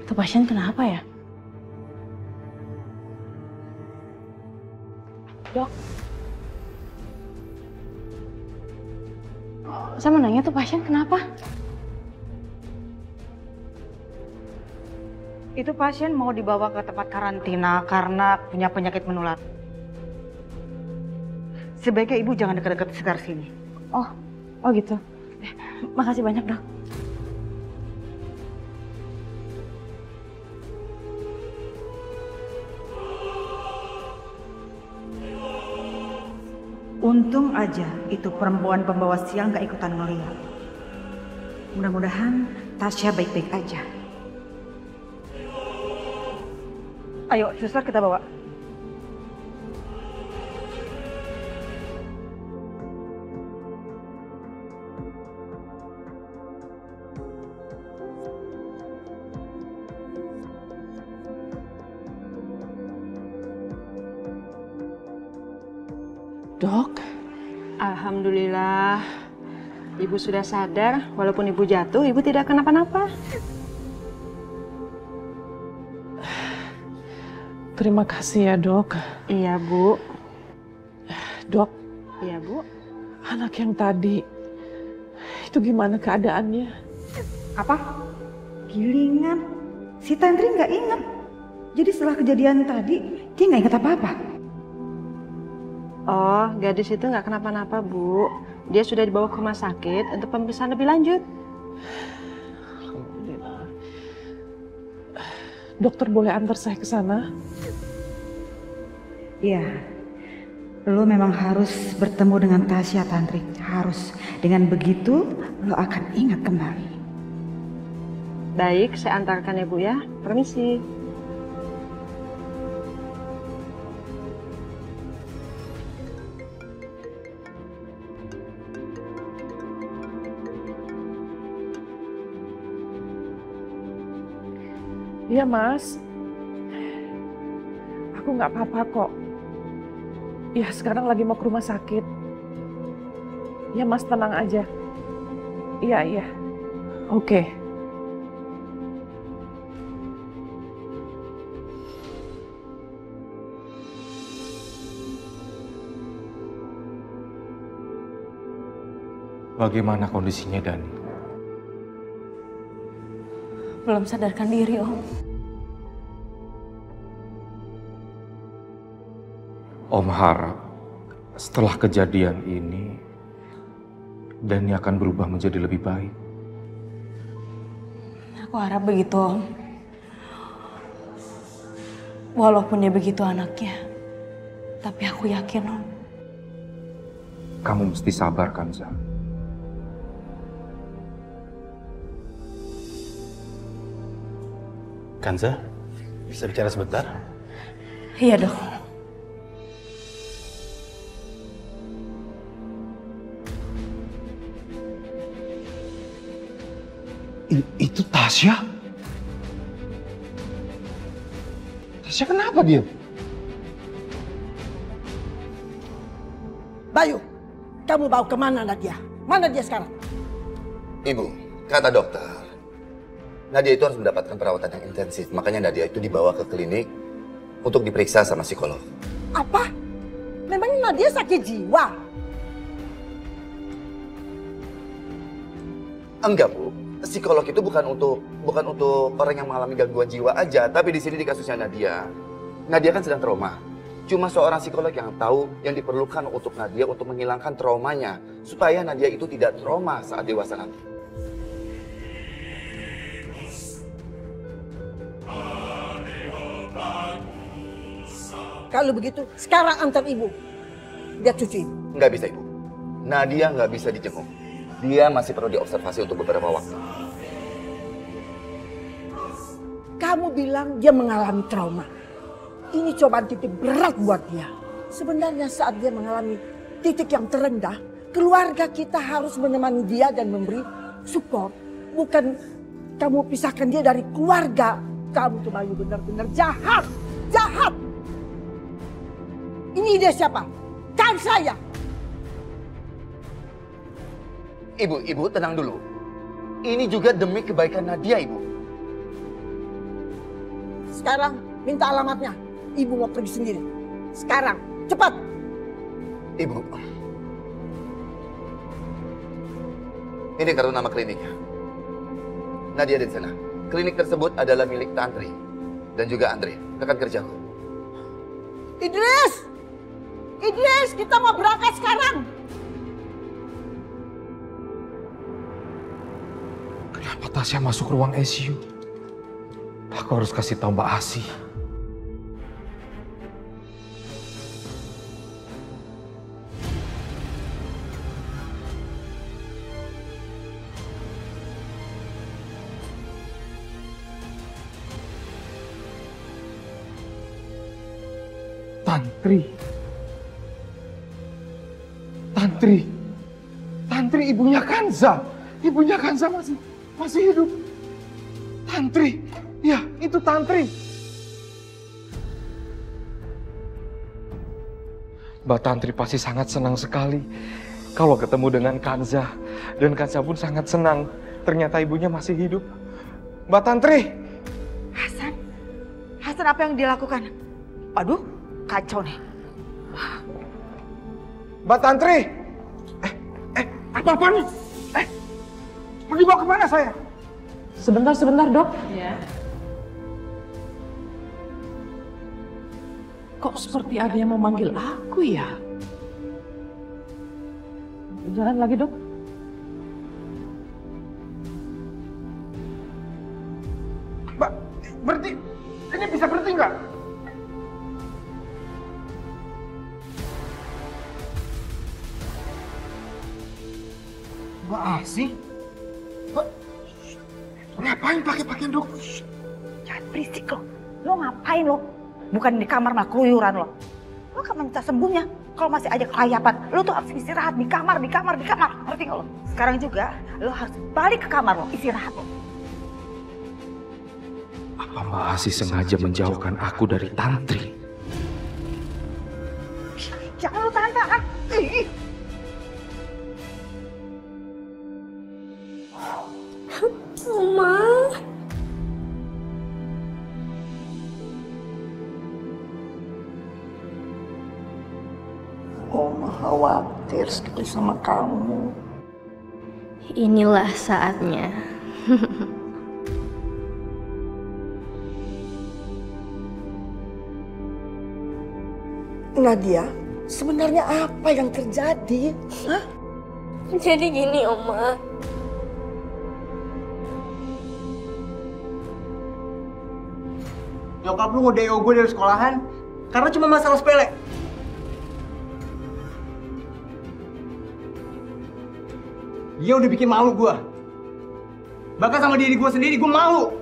Speaker 1: Itu pasien kenapa ya? Dok. Saya mau nanya tuh pasien kenapa?
Speaker 2: Itu pasien mau dibawa ke tempat karantina karena punya penyakit menular. Sebaiknya ibu jangan dekat-dekat sekitar sini.
Speaker 1: Oh gitu. Makasih banyak, Dok.
Speaker 2: Untung aja itu perempuan pembawa sial nggak ikutan ngeliat. Mudah-mudahan Tasya baik-baik aja. Ayo, suster kita bawa.
Speaker 10: Dok,
Speaker 2: Alhamdulillah, ibu sudah sadar. Walaupun ibu jatuh, ibu tidak kenapa-napa.
Speaker 10: terima kasih ya dok.
Speaker 2: Iya Bu.
Speaker 10: Dok.
Speaker 2: Iya Bu.
Speaker 10: Anak yang tadi, itu gimana keadaannya?
Speaker 2: Apa? Gilingan. Si Tantri nggak ingat. Jadi setelah kejadian tadi, dia nggak ingat apa-apa. Oh, gadis itu nggak kenapa-napa, Bu. Dia sudah dibawa ke rumah sakit untuk pemeriksaan lebih lanjut.
Speaker 10: Alhamdulillah. Dokter boleh antar saya ke sana?
Speaker 2: Iya. Lo memang harus bertemu dengan Tasya, Tantri. Harus. Dengan begitu, lo akan ingat kembali. Baik, saya antarkan ya, Bu ya. Permisi.
Speaker 10: Iya mas, aku nggak apa-apa kok. Ya sekarang lagi mau ke rumah sakit. Ya mas tenang aja. Iya. Oke.
Speaker 8: Bagaimana kondisinya Dani?
Speaker 1: Belum sadarkan diri, Om.
Speaker 8: Om harap setelah kejadian ini, Dani akan berubah menjadi lebih baik.
Speaker 1: Aku harap begitu, Om. Walaupun dia begitu anaknya, tapi aku yakin, Om.
Speaker 8: Kamu mesti sabar, Kanza.
Speaker 3: Kanza, bisa bicara sebentar?
Speaker 1: Iya, Dok.
Speaker 14: Itu Tasya? Tasya kenapa dia?
Speaker 5: Bayu, kamu bawa kemana Nadia? Mana dia sekarang?
Speaker 7: Ibu, kata dokter, Nadia itu harus mendapatkan perawatan yang intensif. Makanya Nadia itu dibawa ke klinik untuk diperiksa sama psikolog.
Speaker 5: Apa? Memangnya Nadia sakit jiwa?
Speaker 7: Enggak, Bu. Psikolog itu bukan untuk orang yang mengalami gangguan jiwa aja, tapi di sini di kasusnya Nadia kan sedang trauma. Cuma seorang psikolog yang tahu yang diperlukan untuk Nadia untuk menghilangkan traumanya supaya Nadia itu tidak trauma saat dewasa nanti.
Speaker 5: Kalau begitu, sekarang antar ibu. Dia cuci.
Speaker 7: Nggak bisa, Ibu. Nadia nggak bisa dijenguk. Dia masih perlu diobservasi untuk beberapa waktu.
Speaker 5: Kamu bilang dia mengalami trauma. Ini cobaan titik berat buat dia. Sebenarnya saat dia mengalami titik yang terendah, keluarga kita harus menemani dia dan memberi support. Bukan kamu pisahkan dia dari keluarga. Kamu tuh Bayu benar-benar jahat. Jahat. Ini dia siapa? Kan saya.
Speaker 7: Ibu tenang dulu. Ini juga demi kebaikan Nadia, Ibu.
Speaker 5: Sekarang minta alamatnya. Ibu mau pergi sendiri. Sekarang, cepat.
Speaker 7: Ibu. Ini kartu nama kliniknya. Nadia di sana. Klinik tersebut adalah milik Tantri dan juga Andre, rekan kerjaku.
Speaker 5: Idris! Idris, kita mau berangkat sekarang.
Speaker 8: Kenapa Tasya masuk ruang ICU? Aku harus kasih tahu Mbak Asih. Tantri ibunya Kanza. Ibunya Kanza masih hidup. Tantri, ya itu Tantri. Mbak Tantri pasti sangat senang sekali kalau ketemu dengan Kanza. Dan Kanza pun sangat senang ternyata ibunya masih hidup. Mbak Tantri.
Speaker 2: Hasan apa yang dilakukan? Aduh, kacau nih.
Speaker 8: Mbak Tantri. Apa-apaan nih? Mau dibawa kemana saya?
Speaker 10: Sebentar, Dok. Ya. Kok seperti ada yang memanggil aku ya? Jalan lagi, Dok.
Speaker 8: Mbak, berhenti. Ini bisa berhenti nggak? Mbak Asih? Ngapain pakai pakaian dokter?
Speaker 2: Jangan berisik lo. Lo ngapain lo? Bukan di kamar malah keluyuran lo. Lo kan minta sembuhnya. Kalau masih aja kelayapan, lo tuh harus istirahat di kamar. Ngerti nggak lo? Sekarang juga lo harus balik ke kamar lo, istirahat lo.
Speaker 8: Apa Mbak Asih sengaja menjauhkan aku dari Tantri?
Speaker 2: Jangan lo tahan-tahan.
Speaker 12: Oma.
Speaker 5: Oma khawatir sekali sama kamu.
Speaker 13: Inilah saatnya.
Speaker 5: Nadia, sebenarnya apa yang terjadi? Hah?
Speaker 12: Jadi gini, Oma.
Speaker 11: Nyokap lu nge-DO gue dari sekolahan karena cuma masalah sepele. Dia udah bikin malu gue. Bahkan sama diri gue sendiri gue malu.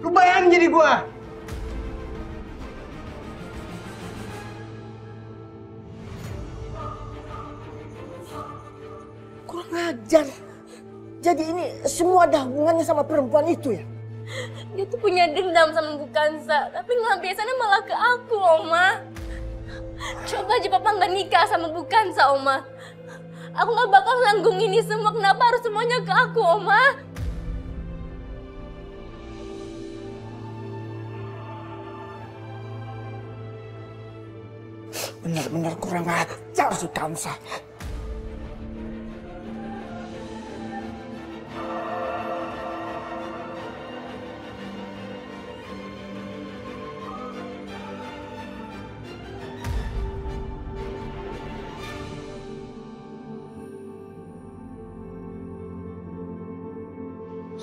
Speaker 11: Lu bayangin jadi gue.
Speaker 5: Kurang ajar. Jadi ini semua ada hubungannya sama perempuan itu ya?
Speaker 12: Dia tuh punya dendam sama Bu Kanza, tapi ngelampiasannya malah ke aku, Oma. Coba aja Papa nggak nikah sama Bu Kanza, Oma. Aku nggak bakal nanggung ini semua. Kenapa harus semuanya ke aku, Oma?
Speaker 5: Benar-benar kurang ajar si Kanza.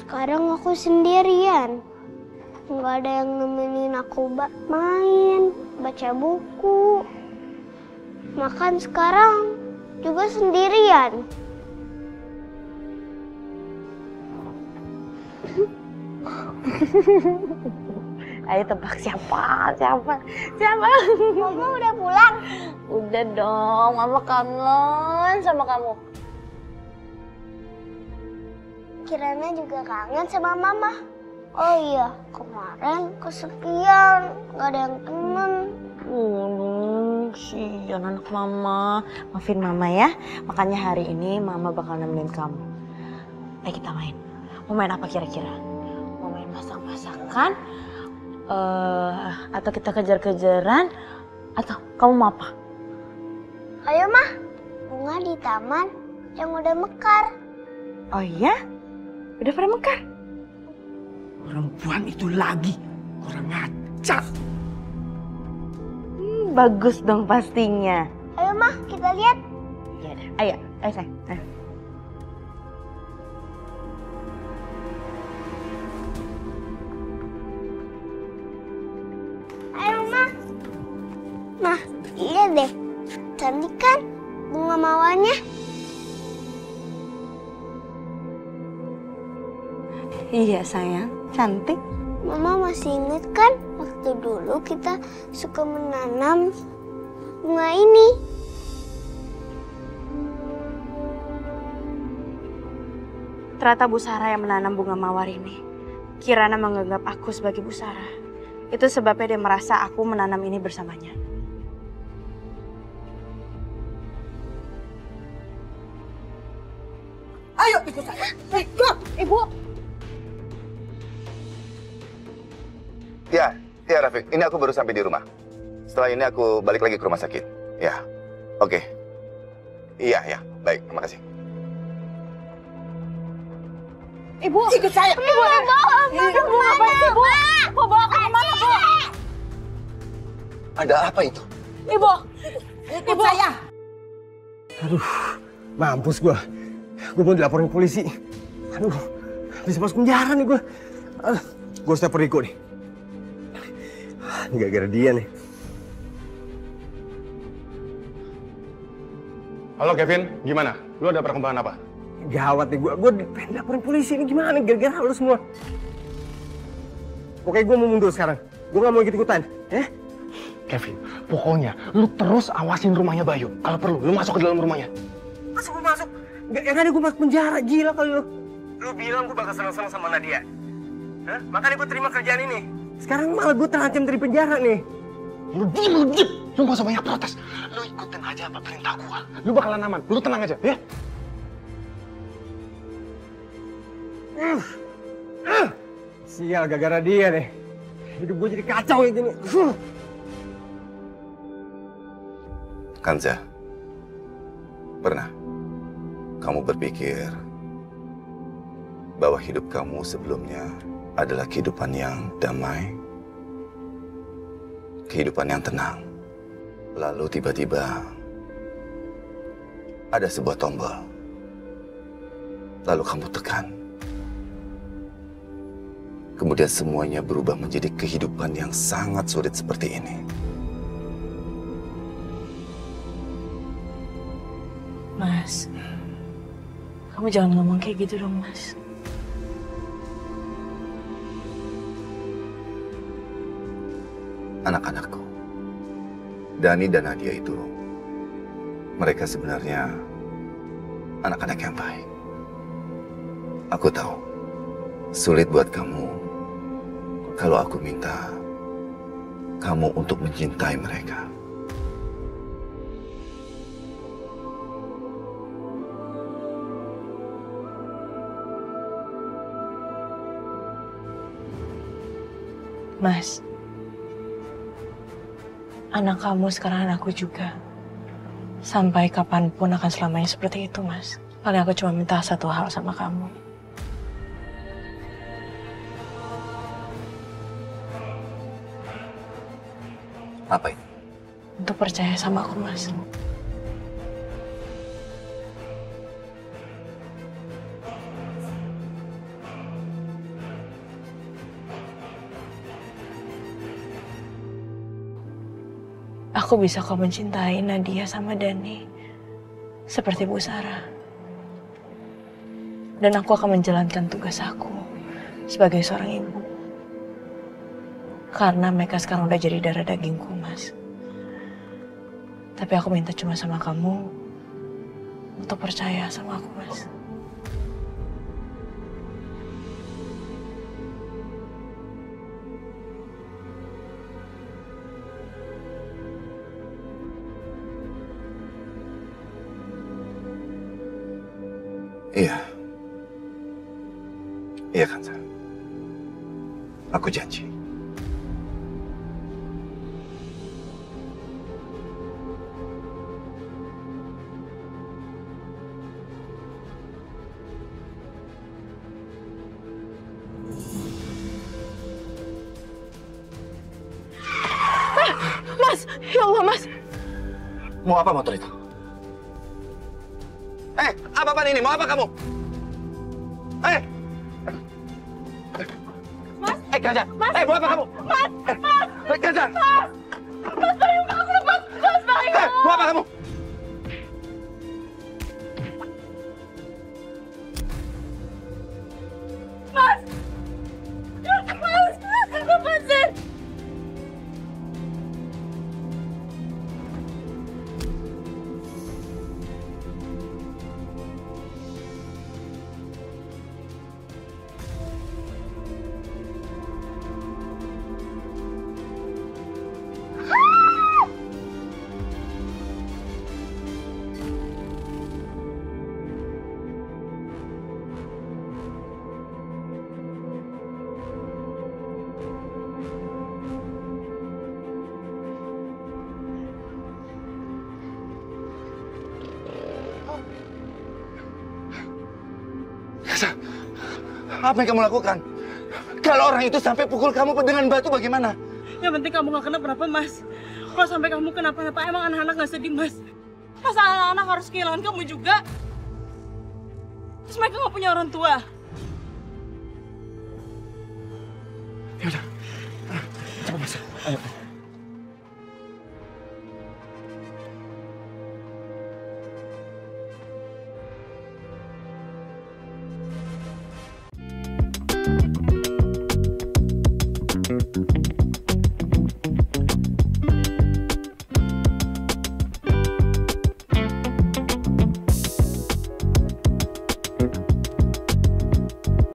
Speaker 15: Sekarang aku sendirian. nggak ada yang nemenin aku main, baca buku. Makan sekarang juga sendirian.
Speaker 16: Ayo tebak siapa?
Speaker 15: Mama udah pulang?
Speaker 16: Udah dong, Mama kangen sama kamu.
Speaker 15: Kirana juga kangen sama Mama. Oh iya, kemarin kesepian, nggak ada yang temen.
Speaker 16: Sian anak Mama. Maafin Mama ya, makanya hari ini Mama bakal nemenin kamu. Ayo kita main. Mau main apa kira-kira? Mau main masak-masakan? Atau kita kejar-kejaran? Atau kamu mau apa?
Speaker 15: Ayo Mah, bunga di taman yang udah mekar.
Speaker 16: Oh iya? Udah pada mekar?
Speaker 11: Perempuan itu lagi, kurang ngajar.
Speaker 16: Bagus dong pastinya.
Speaker 15: Ayo Mah, kita lihat.
Speaker 16: Iya dah, ayo sayang. Ayo.
Speaker 15: Ayo Mah. Mah, lihat deh. Cantik kan bunga mawarnya?
Speaker 16: Iya sayang, cantik.
Speaker 15: Mama masih inget kan waktu dulu kita suka menanam bunga ini?
Speaker 1: Ternyata Bu Sarah yang menanam bunga mawar ini. Kirana menganggap aku sebagai Bu Sarah. Itu sebabnya dia merasa aku menanam ini bersamanya.
Speaker 5: Ayo ikut saya. Ibu.
Speaker 6: Ya, Rafiq. Ini aku baru sampai di rumah. Setelah ini aku balik lagi ke rumah sakit. Ya, oke. Iya, baik. Terima kasih.
Speaker 5: Ibu, ikut saya. Ibu ngapain sih, Bu? Mau bawa ke mana, Bu?
Speaker 6: Ada apa itu?
Speaker 5: Ibu, ikut saya.
Speaker 11: Aduh, mampus gua. Gua mau dilaporin polisi. Aduh, bisa masuk penjara nih gua. Gua harus telepon Riko nih. Ini gara-gara dia nih.
Speaker 14: Halo Kevin, gimana? Lu ada perkembangan apa?
Speaker 11: Gawat nih, gua pengen laporin polisi ini gimana gara-gara lu semua. Pokoknya gua mau mundur sekarang. Gua gak mau ikut-ikutan, ya?
Speaker 14: Kevin, pokoknya lu terus awasin rumahnya Bayu. Kalau perlu, lu masuk ke dalam rumahnya.
Speaker 11: Masa gua masuk? Yang ada gua masuk penjara, gila kali lu. Lu bilang gua bakal senang-senang sama Nadia. Hah? Makanya gua terima kerjaan ini. Sekarang malah gua terancam dari penjara nih.
Speaker 14: Lu diem. Lu gak usah banyak protes. Lu ikutin aja apa perintah gua. Lu bakalan aman. Lu tenang aja, ya?
Speaker 11: Sial, gara-gara dia nih. Hidup gue jadi kacau kayak gini.
Speaker 6: Kanza, pernah kamu berpikir bahwa hidup kamu sebelumnya adalah kehidupan yang damai, kehidupan yang tenang. Lalu tiba-tiba ada sebuah tombol. Lalu kamu tekan. Kemudian semuanya berubah menjadi kehidupan yang sangat sulit seperti ini.
Speaker 10: Mas, kamu jangan ngomong kayak gitu dong, Mas.
Speaker 6: Anak-anakku, Dani dan Nadia itu, mereka sebenarnya anak-anak yang baik. Aku tahu, sulit buat kamu kalau aku minta kamu untuk mencintai mereka.
Speaker 10: Mas, anak kamu sekarang anakku juga. Sampai kapanpun akan selamanya seperti itu, Mas. Paling aku cuma minta satu hal sama kamu.
Speaker 6: Apa itu?
Speaker 10: Untuk percaya sama aku, Mas.
Speaker 1: aku bisa kok mencintai Nadia sama Dani seperti Bu Sarah. Dan aku akan menjalankan tugas aku sebagai seorang ibu. Karena mereka sekarang udah jadi darah dagingku, Mas. Tapi aku minta cuma sama kamu untuk percaya sama aku, Mas.
Speaker 6: Iya. Iya kan, Sa? Aku janji.
Speaker 1: Mas, ya Allah, Mas.
Speaker 7: Mau apa motor itu? Apa-apaan ini? Mau apa kamu?
Speaker 1: Mas!
Speaker 7: Gaza!
Speaker 1: Mas!
Speaker 7: Mau apa kamu?
Speaker 1: Mas! Mas!
Speaker 7: Gaza!
Speaker 1: Mas! Mas, payung aku, Mas! Mas, payung!
Speaker 7: Mau apa kamu?
Speaker 1: Mas! Mas! Lepasin!
Speaker 7: Gaza, apa yang kamu lakukan? Kalau orang itu sampai pukul kamu dengan batu bagaimana?
Speaker 1: Yang penting kamu gak kenapa-napa, Mas. Kalau sampai kamu kenapa-napa, emang anak-anak gak sedih, Mas? Masa anak-anak harus kehilangan kamu juga? Terus mereka gak punya orang tua?